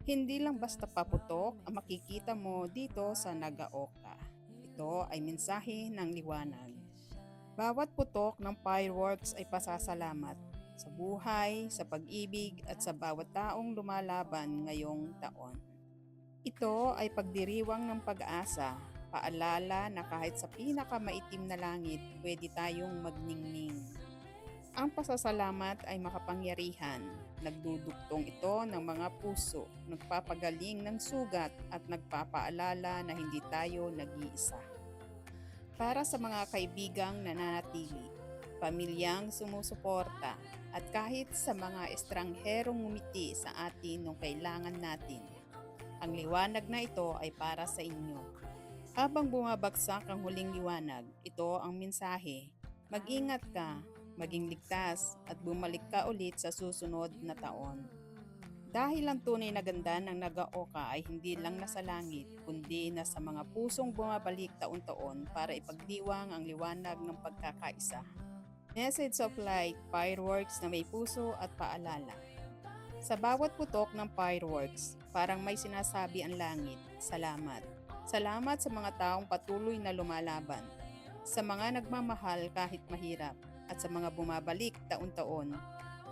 Hindi lang basta paputok ang makikita mo dito sa Nagaoka. Ito ay mensahe ng liwanag. Bawat putok ng fireworks ay pasasalamat sa buhay, sa pag-ibig at sa bawat taong lumalaban ngayong taon. Ito ay pagdiriwang ng pag-asa, paalala na kahit sa pinakamaitim na langit, pwede tayong magningning. Ang pasasalamat ay makapangyarihan. Nagdudugtong ito ng mga puso, nagpapagaling ng sugat at nagpapaalala na hindi tayo nag-iisa. Para sa mga kaibigang nananatili, pamilyang sumusuporta, at kahit sa mga estrangherong ngumiti sa atin nung kailangan natin, ang liwanag na ito ay para sa inyo. Habang bumabagsak ang huling liwanag, ito ang mensahe. Mag-ingat ka, maging ligtas at bumalik ka ulit sa susunod na taon. Dahil ang tunay na ganda ng Nagaoka ay hindi lang nasa langit, kundi nasa mga pusong bumabalik taon-taon para ipagdiwang ang liwanag ng pagkakaisa. Message of light, fireworks na may puso at paalala. Sa bawat putok ng fireworks, parang may sinasabi ang langit, salamat. Salamat sa mga taong patuloy na lumalaban, sa mga nagmamahal kahit mahirap, at sa mga bumabalik taon-taon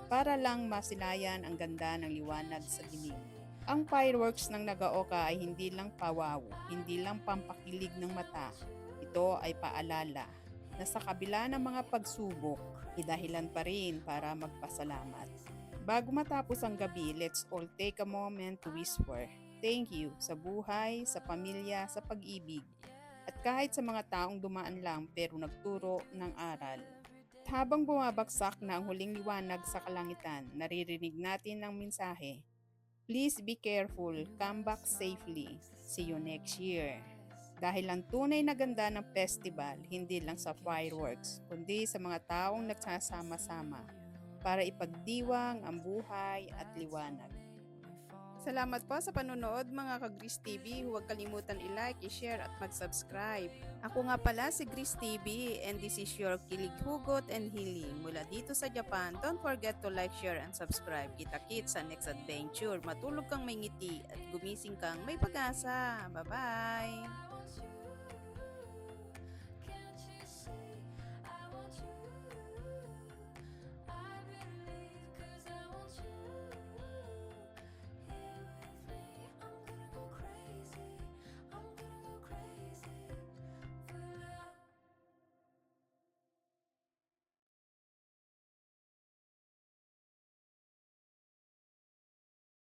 para lang masilayan ang ganda ng liwanag sa dilim. Ang fireworks ng Nagaoka ay hindi lang pawaw, hindi lang pampakilig ng mata. Ito ay paalala na sa kabila ng mga pagsubok, dahilan pa rin para magpasalamat. Bago matapos ang gabi, let's all take a moment to whisper, thank you sa buhay, sa pamilya, sa pag-ibig, at kahit sa mga taong dumaan lang pero nagturo ng aral. Habang bumabagsak na ang huling liwanag sa kalangitan, naririnig natin ang mensahe. Please be careful, come back safely. See you next year. Dahil ang tunay na ganda ng festival, hindi lang sa fireworks, kundi sa mga taong nagsasama-sama para ipagdiwang ang buhay at liwanag. Salamat po sa panonood mga ka-Gris TV. Huwag kalimutan i-like, i-share at mag-subscribe. Ako nga pala si Gris TV and this is your Kilig Hugot and Healing mula dito sa Japan. Don't forget to like, share and subscribe. Kita-kits sa next adventure. Matulog kang may ngiti at gumising kang may pag-asa. Bye-bye!